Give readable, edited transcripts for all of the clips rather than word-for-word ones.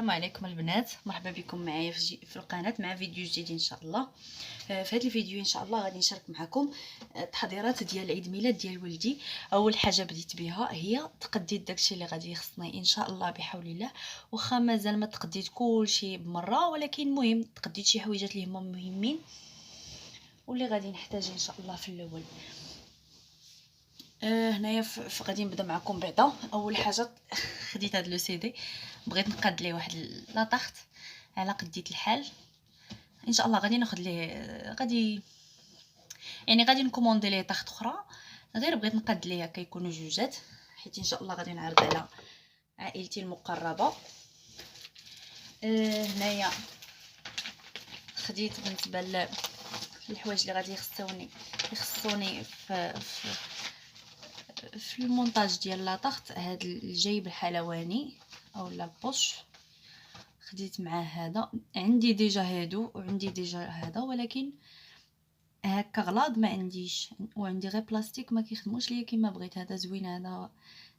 السلام عليكم البنات، مرحبا بكم معايا في القناه مع فيديو جديد ان شاء الله. في هذا الفيديو ان شاء الله غادي نشارك معكم التحضيرات ديال عيد ميلاد ديال ولدي. اول حاجه بديت بها هي تقديت داكشي اللي غادي يخصني ان شاء الله بحول الله، واخا مازال ما تقديت كلشي بمره، ولكن المهم تقديت شي حويجات اللي هما مهمين واللي غادي نحتاج ان شاء الله. في الاول هنايا غادي نبدا معكم بعدا. اول حاجه خديت هذا لو سي دي، بغيت نقاد ليه واحد لاطاخت على قديه الحال. ان شاء الله غادي ناخذ ليه غادي نكوموندي ليه طاخت اخرى، غير بغيت نقاد ليه كيكونوا جوجات، حيت ان شاء الله غادي نعرض على عائلتي المقربه. هنايا خديت بالنسبه للحوايج اللي غادي يخصوني في المونتاج ديال لاطاخت. هاد الجيب الحلواني او لا بوش خديت معاه هذا، عندي ديجا هادو وعندي ديجا هذا، ولكن هكا غلاض ما عنديش، وعندي غير بلاستيك ما كيخدموش ليا كما بغيت. هذا زوين، هذا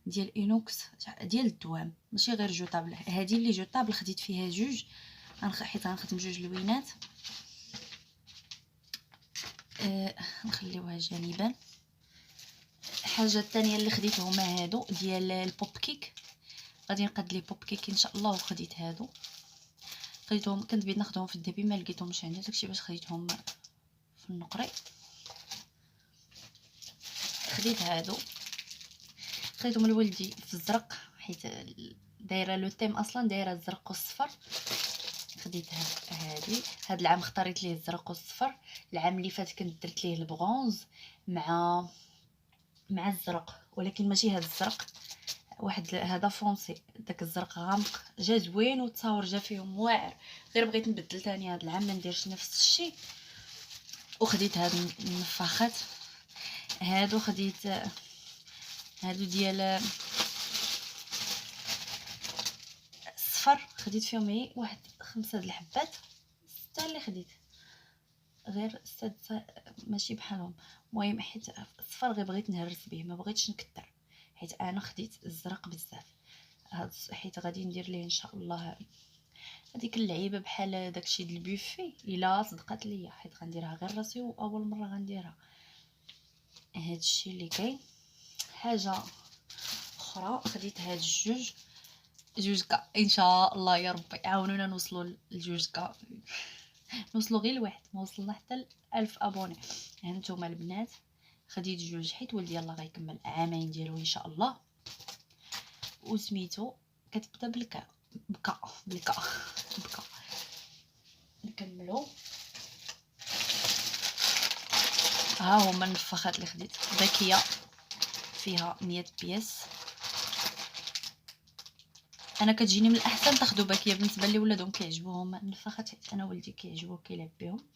ديال اينوكس ديال الدوام ماشي غير جوطابل. هذه اللي جوطابل خديت فيها جوج، حيت غنخدم جوج لوينات. نخليوها جانبا. الحاجه الثانيه اللي خديت هما هادو ديال البوب كيك، غادي نقاد لي بوب كيك ان شاء الله. وخديت هادو، خديتهم كنت بغيت ناخذهم في الدبي ما لقيتهمش عندي، داكشي باش خديتهم في النقري. خديت هادو، خديتهم لولدي في الزرق حيت دايره لو تيم اصلا دايره الزرق والصفر. خديت هاد العام اختاريت ليه الزرق والصفر. العام اللي فات كنت درت ليه البغونز مع الزرق، ولكن ماشي هاد الزرق، واحد هذا فونسي. داك الزرق غامق جا زوين والتصاور جا فيهم واعر، غير بغيت نبدل ثاني هاد العام ما نديرش نفس الشيء. وخديت هاد النفاخات هادو، خديت هادو ديال الصفر، خديت فيهم غير واحد 5 د الحبات، 6 اللي خديت، غير 6 ماشي بحالهم. المهم حيت الصفر غير بغيت نهرس به، ما بغيتش نكتر، حيت انا خديت الزرق بزاف. حيت غادي ندير ليه ان شاء الله هذيك اللعيبه بحال داكشي ديال البوفي الا صدقات ليا، حيت غنديرها غير راسي واول مره غنديرها. هادشي اللي كاين. حاجه اخرى خديت هاد جوج كا ان شاء الله يا ربي عاونونا نوصلوا لجوج كا، نوصلوا غير لواحد، ما وصلنا حتى 1000 ابوني. هانتوما البنات خديت جوج حيت ولدي يلاه غيكمل عامين ديالو ان شاء الله. وسميتو كتبدا بكا نكملوا. ها هما النفاخات اللي خديت. باكيه فيها 100 بياس، انا كتجيني من الاحسن تاخذوا باكيه بالنسبه لي ولادهم كيعجبوهم النفاخات، حيت انا ولدي كيعجبو كيلعب بهم.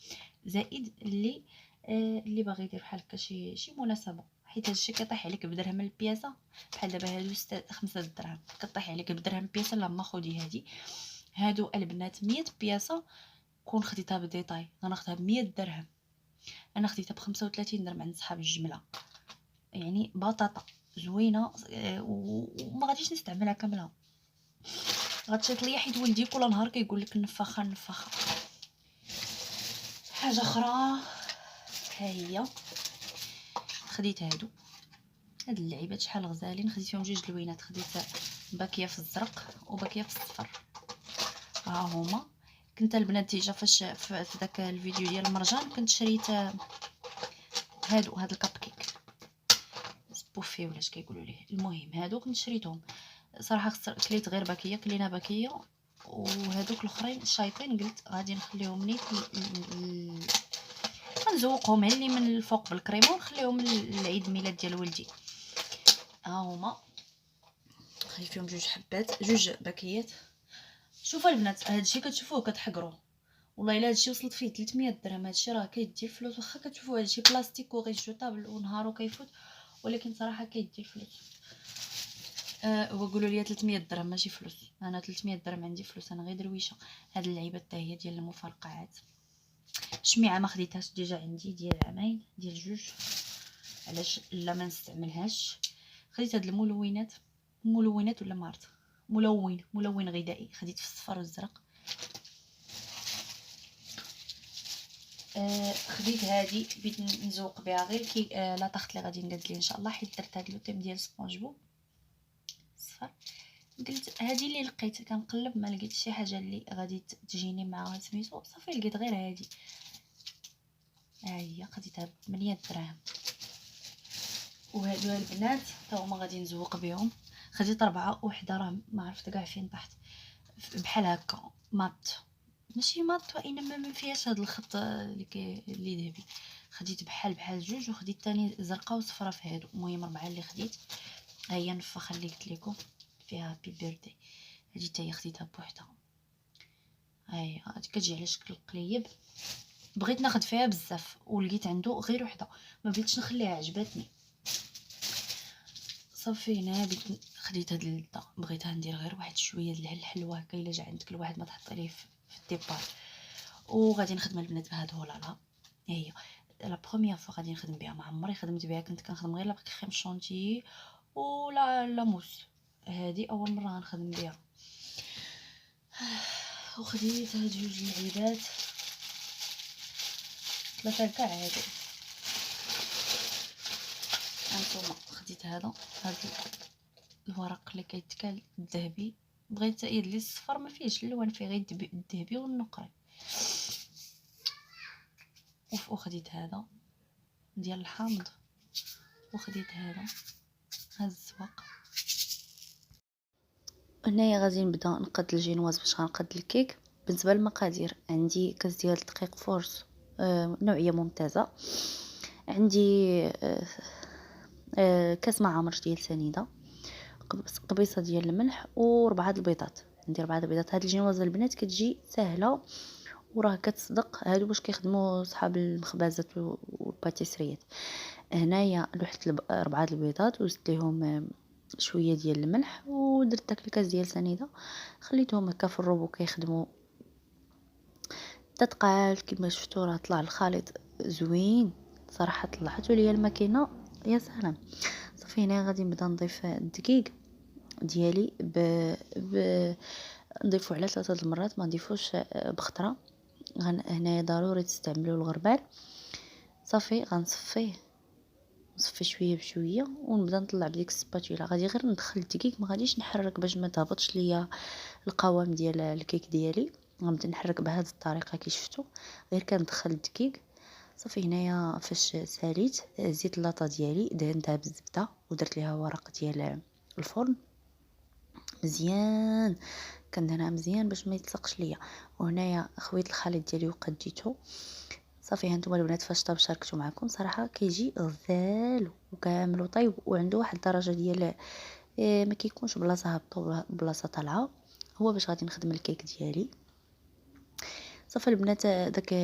زائد اللي باغي يدير بحال هكا شي مناسبه، حيت هادشي كيطيح عليك بدرهم البياسه. بحال دابا هادو 5 درهم كطيح عليك بدرهم بياسه. لا ما خدي هادو البنات 100 بياسه، كون خديتها بديطاي غناخذها ب 100 درهم. انا خديتها ب 35 درهم عند صحاب الجمله، يعني بطاطا زوينه. وما غاديش نستعملها كامله، غتشيط ليا حيت ولدي كل نهار كيقول لك النفاخه. حاجه اخرى ها هي، خديت هاد اللعيبات شحال غزالين، خديت فيهم جوج لوينات. خديت باكيه في الزرق وباكيه في الصفر، ها هما. كنت البنات ديجا فاش في داك الفيديو ديال المرجان كنت شريت هاد الكاب كيك بوفي ولا اش كيقولوا ليه. المهم هادو كنت شريتهم صراحه، كليت غير باكيه، كلينا باكيه، وهادوك الاخرين شايطين قلت غادي نخليهم نيت نزوقهم اللي من الفوق بالكريمه ونخليهم للعيد ميلاد ديال ولدي. ها هما خليت فيهم جوج باكيات. شوفوا البنات هادشي كتشوفوه كتحقروا، والله الا هادشي وصلت فيه 300 درهم. هادشي راه كيدي الفلوس، واخا كتشوفوا هادشي بلاستيك وغير جوطابل ونهارو كيفوت، ولكن صراحه كيدي الفلوس. وقولوا لي 300 درهم ماشي فلوس، انا 300 درهم عندي فلوس، انا غير درويشه. هاد اللعيبه حتى هي ديال المفرقعات. شميعه ما خديتهاش ديجا عندي ديال عامين ديال جوج، علاش لا ما نستعملهاش. خديت هاد الملونات ولا مارط ملون غذائي. خديت في الصفر والزرق. خديت هذه بغيت نزوق بها غير كي لا طاخت اللي غادي نقاد لي ان شاء الله، حيت درت هذا لوطيم ديال سبونج بوب صفر. قلت هذه اللي لقيت كنقلب ما لقيت شي حاجه اللي غادي تجيني مع سميتو، صافي لقيت غير هذه. ها هي خديتها ب 8 دراهم. وهادو البنات تا هما غادي نزوق بهم. خديت 4 وحده راه ما عرفت كاع فين طاحت، بحال هكا مات، ماشي مات وانما ما فيهاش هاد الخط اللي ذهبي. خديت بحال جوج، وخديت تاني زرقاء وصفرا في هادو. المهم 4 اللي خديت. ها هي النفخه اللي قلت لكم فيها هابي بيرثدي، هادي حتى هي خديتها بوحدها. ها هي كتجي على شكل قليب. بغيت ناخذ فيها بزاف ولقيت عنده غير وحده، ما بغيتش نخليها، عجبتني صافي. هنا خديت هاد اللذه، بغيتها ندير غير واحد شويه ديال الحلوه هكا الا جا عندك الواحد ما تحط عليه في الديبار. وغادي نخدم البنات بهاد هولالا. هي لا بروميير فوا غادي نخدم بها، ما عمري خدمت بها، كنت كنخدم غير لا كريم شونتيي ولا لا موس. هذه اول مره غنخدم بها. وخديت هاد جوج العيدات، 3 كاع هادو. هانتوما خديت هذا الورق اللي كيتكال الذهبي، بغيت يد لي الصفر ما فيهش اللون، فيه غير الذهبي والنقري. وخديت هذا ديال الحامض، وخديت هذا الزواق. هنايا غادي نبدا نقاد الجينواز باش غنقاد الكيك. بالنسبه للمقادير، عندي كاس ديال الدقيق فورس نوعيه ممتازه، عندي كاس معامر ديال سنيده، قبيصه ديال الملح، و4 البيضات. عندي 4 البيضات. هاد الجينواز البنات كتجي سهله وراه كتصدق، هادو باش كيخدموا صحاب المخبازات والباتيسريات. هنايا لوحت 4 البيضات وزدت ليهم شويه ديال الملح، ودرت داك الكاس ديال سنيده، خليتهم هكا في الروبو كيخدموا تتقال. كما شفتوا راه طلع الخليط زوين صراحه، طلعته ليا الماكينه يا سلام. صافي هنا غادي نبدا نضيف الدقيق ديالي نضيفو على 3 المرات، ما نضيفوش بخطره. هنايا ضروري تستعملوا الغربال. صافي غنصفيه، نصفي شويه بشويه ونبدا نطلع بديك السباتولا. غادي غير ندخل الدقيق، ما غاديش نحرك باش ما تهبطش ليا القوام ديال الكيك ديالي. غنبدا نحرك بهذه الطريقه كي شفتوا، غير كندخل الدقيق. صافي هنايا فاش ساليت زيت اللاطه ديالي، دهنتها بالزبده ودرت ليها ورق ديال الفرن مزيان، كندهنها مزيان باش ما يتلصقش ليا. وهنايا خويت الخليط ديالي وقديته. صافي هانتوما البنات فاش طاب شاركته معكم، صراحه كيجي غزال وكامل وطيب، وعنده واحد الدرجه ديال ما كيكونش بلاصه هابطه بلاصه طالعه. هو باش غادي نخدم الكيك ديالي. صافي البنات داك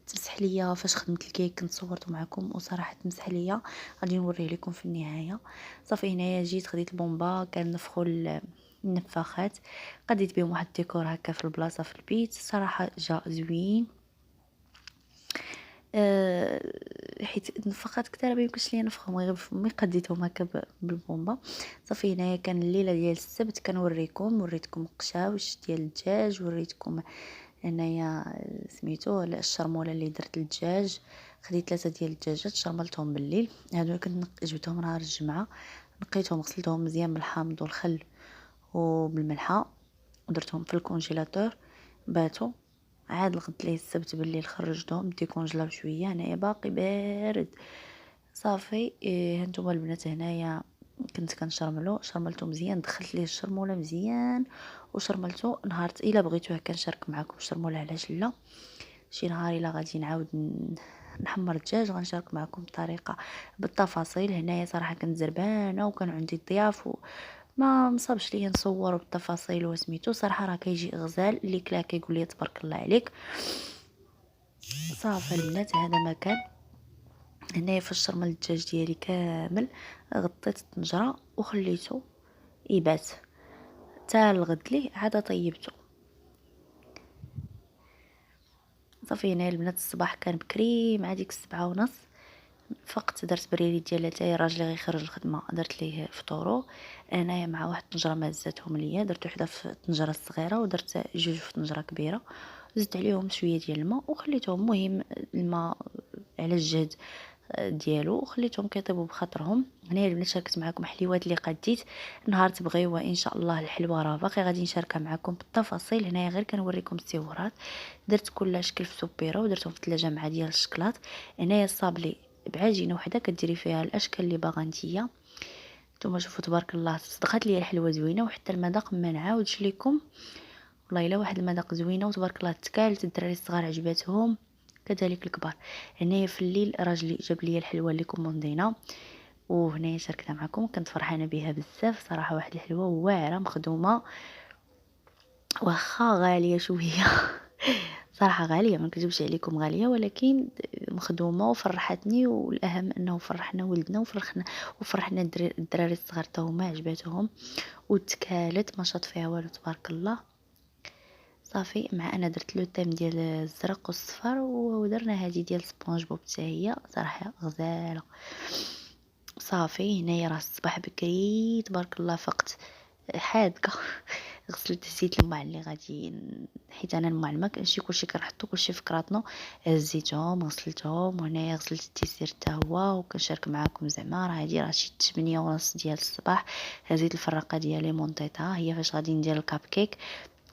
تمسح ليا فاش خدمت الكيك كنت صورته معكم، وصراحه تمسح ليا، غادي نوريه لكم في النهايه. صافي هنايا جيت خديت البومبا، كنفخوا النفاخات، قديت بهم واحد الديكور هكا في البلاصه في البيت. صراحه جا زوين. حيت النفاخات كثار ما يمكنش ليا نفخهم غير بفمي، قديتهم هكا بالبومبا. صافي هنايا كان الليله ديال السبت، كنوريكم وريتكم قشاوش ديال الدجاج، وريتكم هنايا سميتو الشرموله اللي درت الدجاج. خديت 3 ديال الدجاجات شرملتهم بالليل. هادو كنت جبتهم نهار الجمعه، نقيتهم غسلتهم مزيان بالحامض والخل وبالملحه، ودرتهم في الكونجيلاتور باتوا. عاد الغد ليه السبت بالليل خرجتهم ديكونجلاو شويه، هنايا باقي بارد. صافي هانتوما البنات هنايا كنت شرملتو مزيان، دخلت ليه الشرموله مزيان وشرملتو. نهار الا بغيتو هكا نشارك معكم الشرموله، علاش لا؟ شي نهار الا غادي نعاود نحمر الدجاج غنشارك معكم الطريقه بالتفاصيل. هنايا صراحه كنت زربانه وكان عندي ضياف ما مصابش ليا نصور بالتفاصيل وسميتو. صراحه راه كيجي غزال، اللي كلا كيقول لي تبارك الله عليك. صافي البنات هذا ما كان. هنايا فاش شرمل الدجاج ديالي كامل، غطيت الطنجره وخليته يبات حتى الغد ليه، عاد طيبته. صافي هنا البنات الصباح كان بكري مع ديك 7:30 فقط درت بريري ديال اتاي راجلي غيخرج الخدمه، درت ليه فطورو. انايا مع واحد الطنجره مازاتهم ليا، درت وحده في الطنجره الصغيره ودرت جوج في طنجره كبيره، زدت عليهم شويه ديال الماء وخليتهم. المهم الماء على الجهد ديالو وخليتهم كيطيبوا بخاطرهم. هنايا البنات شاركت معكم حليوات اللي قديت. نهار تبغيوها ان شاء الله الحلوه راه باقي غادي نشاركها معكم بالتفاصيل. هنايا غير كنوريكم التصورات. درت كل شكل في سوبيره ودرتهم في الثلاجه مع ديال الشكلاط. هنايا الصابلي بعجينه وحده كديري فيها الاشكال اللي باغا نتيا. نتوما شوفوا تبارك الله صدقات ليا الحلوه زوينه، وحتى المذاق ما نعاودش لكم. والله الا واحد المذاق زوينه وتبارك الله تكالت. الدراري الصغار عجباتهم كذلك الكبار. هنايا في الليل راجلي جاب لي الحلوه اللي كوموندينا وهنايا شاركتها معكم. كنت فرحانه بها بزاف صراحه. واحد الحلوه واعره مخدومه، واخا غاليه شويه صراحه غاليه ما نكذبش عليكم غاليه، ولكن مخدومه وفرحتني. والاهم انه فرحنا ولدنا وفرحنا الدراري الصغار تا هما عجباتهم وتكالت ما شاط فيها والو تبارك الله. صافي مع انا درت لو تيم ديال الزرق والصفر ودرنا هذه ديال سبونج بوب حتى هي صراحه غزاله. صافي هنايا راه الصباح بكري تبارك الله فقت حادقه غسلت زيت الماء اللي غادي حيت انا المعلمه كنمشي كلشي كنحطو كلشي في كراطنو. هزيتهم غسلتهم وهنايا غسلت التيسير حتى هو وكنشارك معكم. زعما راه هادي راه شي 8:30 ديال الصباح. هزيت الفراقه ديالي مونطيطا هي فاش غادي ندير الكاب كيك.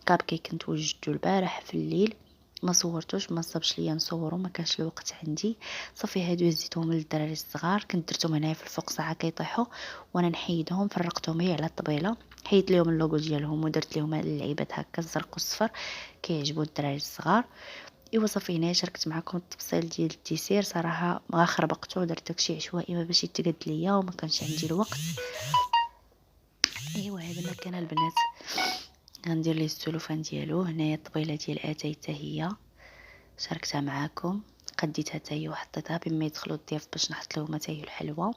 كاب كيك كنت وجدته البارح في الليل ما صورتوش ما صابش ليا نصورو ما كانش الوقت عندي. صافي هادو هزيتهم للدراري الصغار. كنت درتهم هنايا في الفوق ساعه كيطيحوا وانا نحيدهم فرقتهم هي على الطبيله. حيدت لهم اللوغو ديالهم ودرت لهم اللعيبات هكا الزرق والصفر كيعجبوا الدراري الصغار. ايوا صافي هنايا شاركت معكم التفصيل ديال الديسير. صراحه ما خربقته درت داكشي عشوائي ما باش يتقد ليا وما كانش عندي الوقت. ايوا هذا ما كان البنات. غندير ليه السلوفان ديالو. هنايا الطبيله ديال اتاي حتى هي شاركتها معكم قديتها حتى هي وحطيتها بما يدخلوا الضياف باش نحط لهم حتى هي الحلوه.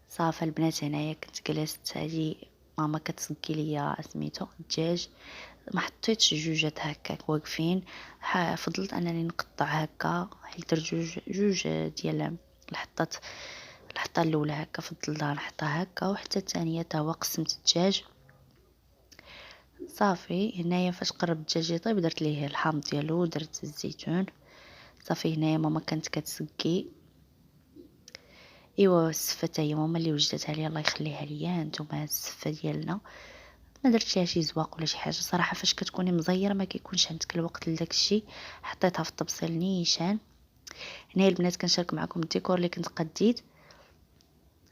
صافي البنات هنايا كنت جلست هذه ماما كتسقي ليا سميتو الدجاج. ما حطيتش جوجات هكا واقفين. فضلت انني نقطع هكا حيت جوج ديال الحطه الاولى هكا فضلتها نحطها هكا وحتى الثانيه تا هو قسمت الدجاج. صافي هنايا فاش قرب الدجاج يطيب درت ليه الحامض ديالو ودرت الزيتون. صافي هنايا ماما كانت كتسقي. ايوا السفه حتى هي ماما اللي وجدتها لي الله يخليها ليا. نتوما السفه ديالنا ما درتش ليها شي زواق ولا شي حاجه صراحه. فاش كتكوني مزيره ما كيكونش عندك الوقت لداك الشيء. حطيتها في الطبسيل نيشان. هنا البنات كنشارك معكم الديكور اللي كنت قديت.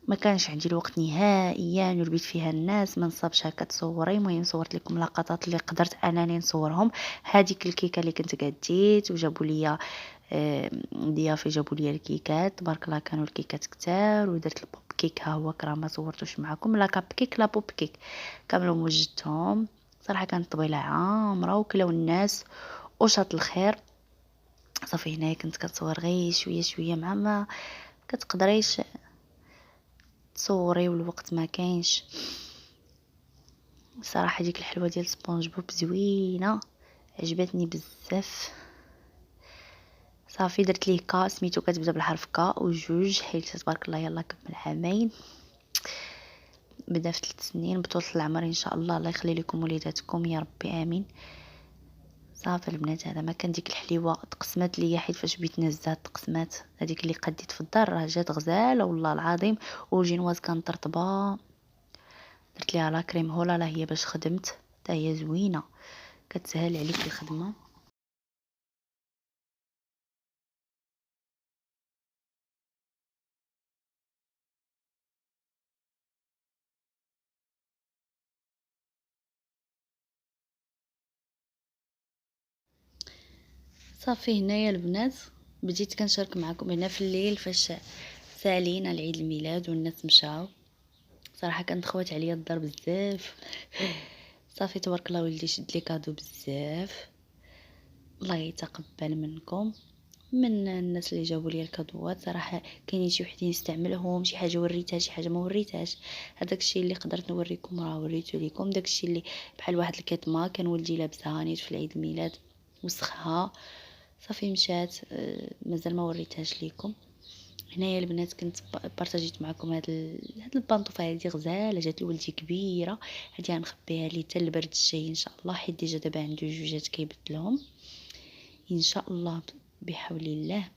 ما كانش عندي الوقت نهائيا وربيت فيها الناس ما نصابش هكا تصوري. المهم صورت لكم لقطات اللي قدرت انني نصورهم. هذيك الكيكه اللي كنت قديت وجابوا لي ضيافي جابوا لي الكيكات تبارك الله كانوا الكيكات كتار. ودرت البوب كيك ها هو كرا ما صورتوش معكم لا كاب كيك لا بوب كيك كاملهم وجدتهم. صراحه كانت طويله عامره وكلاو الناس وشاط الخير. صافي هنايا كنت كتصور غير شويه شويه مع ما كتقدريش تصوري والوقت ما كاينش. صراحه ديك الحلوه ديال سبونج بوب زوينه عجبتني بزاف. صافي درت ليه كا سميتو كتبدا بالحرف كا وجوج حيت تبارك الله يلا كمل عامين بدا في 3 سنين بطولة العمر ان شاء الله. الله يخلي لكم وليداتكم يا ربي امين. صافي البنات هذا ما كان. ديك الحليوه تقسمات ليا حيت فاش بغيت نهزها تقسمات. هذيك اللي قديت في الدار راه جات غزاله والله العظيم. والجينواز كانت رطبه درت ليها لا كريم هولا لا هي باش خدمت حتى هي زوينه كتسهل عليك الخدمه. صافي هنايا البنات بديت كنشارك معكم هنا في الليل فاش سالينا العيد الميلاد والناس مشاو. صراحه كانت خوات عليا الدار بزاف. صافي تبارك الله ولدي شد لي كادو بزاف. الله يتقبل منكم من الناس اللي جابوا لي الكادوات. صراحه كاينين شي وحدين استعملهم شي حاجه وريتها شي حاجه ما وريتهاش. هذاك الشيء اللي قدرت نوريكم راه وريته لكم. داك الشيء اللي بحال واحد الكيطمه كان ولدي لابسها نيت في العيد الميلاد وسخها. صافي مشات مازال ما وريتهاش لكم. هنايا البنات كنت بارطاجيت معكم هاد البانطوفه هادي غزاله، جات لولدي كبيره. هادي غنخبيها ليه حتى البرد الجاي ان شاء الله، حيت ديجا دابا عنده جوجات كيبدلهم ان شاء الله بحول الله.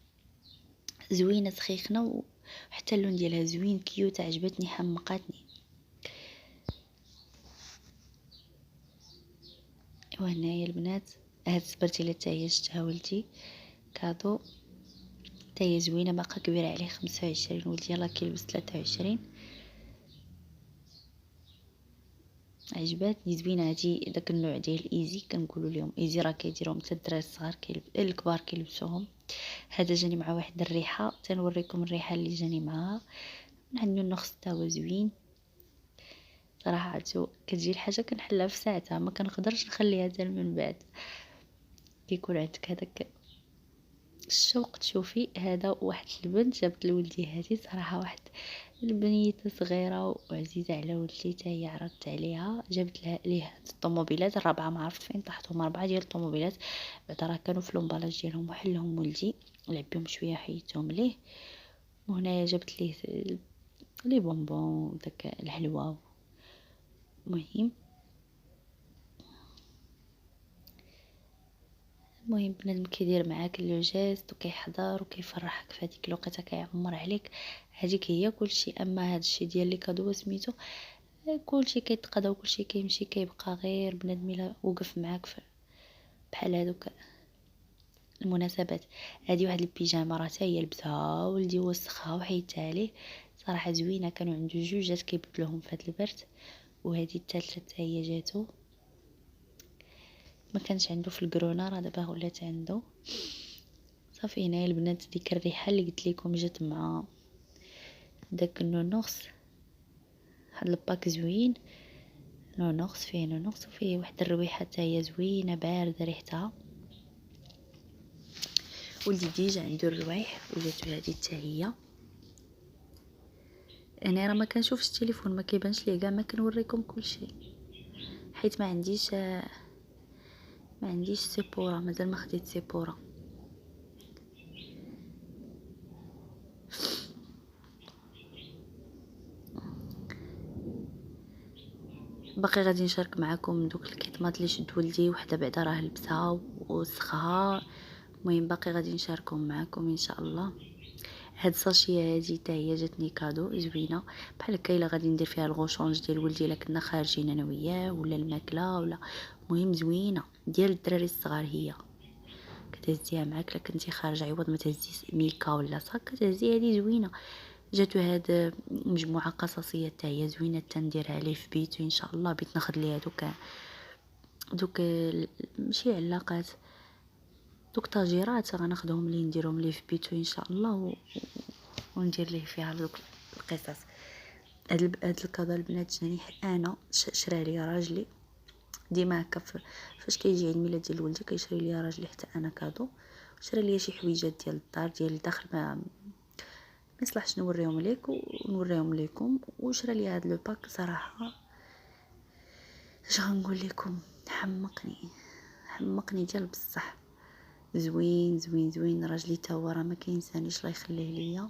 زوينه سخيخنه، وحتى اللون ديالها زوين كيوت، عجبتني حمقاتني. وهنايا البنات هاد السبرتيله حتى هي شتها ولدي كادو، حتى هي زوينه، باقا كبيره عليه 25. ولدي يلاه كيلبس 23. عجباتني زوينه هادي. داك النوع ديال ايزي كنقولوا لهم ايزي، راه كيديرهم حتى الدراري الصغار الكبار كيلبسوهم. هذا جاني مع واحد الريحه، تنوريكم الريحه اللي جاني معها من عند النخس، حتى هو زوين صراحه. عرفتو كتجي الحاجه كنحلها في ساعتها، ما كنقدرش نخليها حتى من بعد. كيكون عندك هذاك الشوق تشوفي. هذا واحد البنت جابت لولدي هذه صراحه، واحد البنيته صغيره وعزيزه على ولدي، حتى هي عرضت عليها، جابت لها ليه الطوموبيلات الرابعه، ما عرفت فين طاحتهم، 4 ديال الطوموبيلات بعدا راه كانوا في لومبالاج ديالهم، وحلهم ولدي لعب بهم شويه حيدتهم ليه. وهنايا جبت ليه لي بونبون داك الحلوى. المهم بنادم كيدير معاك اللوجيست وكيحضر وكيفرحك في هذيك الوقيته، كيعمر عليك، هذيك هي كلشي. اما هذا الشيء ديال لي كادو سميتو، كلشي كيتقضى وكلشي كيمشي، كيبقى غير بنادم الا وقف معاك بحال هذوك المناسبات. هذه واحد البيجامه راه حتى هي لبسها ولدي، وسخها وحيدتها عليه، صراحه زوينه. كانوا عنده جوجات كيبدلوهم في هذا البرد، وهذه الثالثه حتى هي جاتو. ما كانش عنده في الكرونا، راه دابا ولات عنده. صافي هنايا البنات ديك الريحه اللي قلت لكم جات مع داك النونوخس. هاد الباك زوين، نونوخس فيه نونوخس وفيه واحد الرويحه حتى هي زوينه بارده ريحتها. ولدي ديجا عنده الروايح وجاتو هذه حتى هي. انا راه ما كنشوفش التليفون، ما كيبانش ليه كاع، ما كنوريكم كلشي حيت ما عنديش سيبورا، مازال ما خديت سيبورا. باقي غادي نشارك معكم دوك الكيطمات اللي شد ولدي، وحده بعدا راه لبسها وسخها. المهم باقي غادي نشاركهم معكم ان شاء الله. هاد الساشيه هادي حتى هي جاتني كادو زوينه، بحال هكا الا غادي ندير فيها الغوشونج ديال ولدي الا كنا خارجين انا وياه، ولا الماكله ولا. المهم زوينه ديال الدراري الصغار، هي كتهزيها معاك الا كنتي خارجه، عوض ما تهزي ميكا ولا صاك كتهزي هذه زوينه. جاتو هاد مجموعه قصصيه حتى هي زوينه، تنديرها ليه في بيتو ان شاء الله. بغيت ناخذ ليه دوك ماشي علاقات، دوك طاجيرات غناخذهم ليه نديرهم ليه في بيتو ان شاء الله، وندير ليه فيها دوك القصص. هاد الكادو البنات جاني انا، شراه لي راجلي ديما هكا. فاش كيجي عيد ميلاد ديال ولدي كيشري لي راجلي حتى انا كادو. شرا لي شي حويجات ديال الدار ديال الداخل، ما يصلحش نوريهم ليك ونوريهم لكم. وشرا لي هاد لو باك صراحه، اش غنقول لكم، حمقني ديال بصح. زوين زوين زوين. راجلي تا هو راه ما كينسانيش، الله يخليه ليا.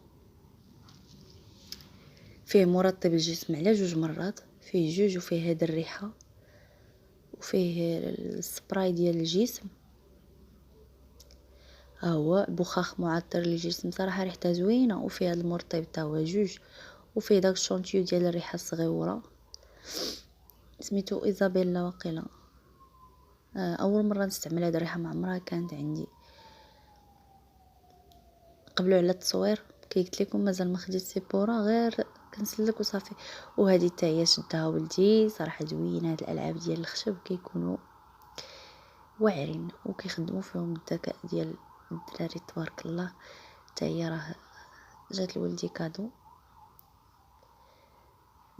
فيه مرطب الجسم على 2 مرات، فيه 2، وفيه هاد الريحه، وفيه السبراي ديال الجسم، ها هو بخاخ معطر للجسم صراحه ريحتها زوينه. وفيه هاد المرطب تا هو 2، وفيه داك الشونتيو ديال الريحه الصغيره سميتو ايزابيلا واقيلا. اول مره نستعمل هاد الريحه، ما عمرها كانت عندي. قبلوا على التصوير كي قلت لكم مازال ما خديت سيبورا، غير كنسلك وصافي. وهذه حتى هي شدها ولدي صراحه زوينه. هاد الالعاب ديال الخشب كيكونوا واعرين وكيخدموا فيهم الذكاء ديال الدراري تبارك الله. حتى هي راه جات لولدي كادو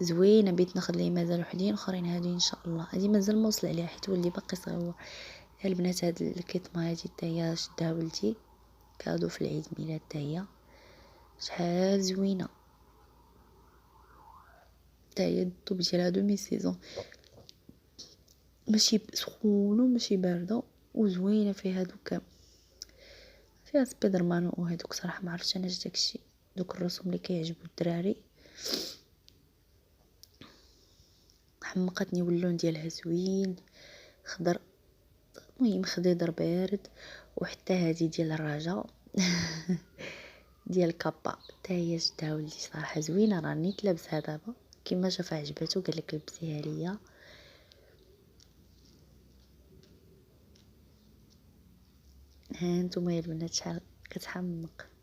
زوينه، بغيت ناخذ ليه مازال وحدين اخرين. هذه ان شاء الله هذه مازال ما وصل عليها حيت ولدي باقي صغير. البنات هاد الكيطمه هذه حتى هي شدها ولدي كادو في العيد ميلاد، حتى هي شحال زوينه. حتى هي الطوب ديالها دومي سيزون، ماشي سخونه ماشي بارده وزوينه. فيها دوك، فيها سبايدر مان وهذوك صراحه ما عرفتش انا داكشي. دوك الرسوم اللي كيعجبوا الدراري. حمقتني واللون ديالها زوين خضر، المهم خضيضر بارد. وحتى هذه ديال الرجاء ديال كابا حتى هي شدها ولدي صراحه زوينه، راني تلبسها دابا كيما شافها عجباتو قالك لبسيها ليا. ها نتوما يا البنات شحال كتحمق.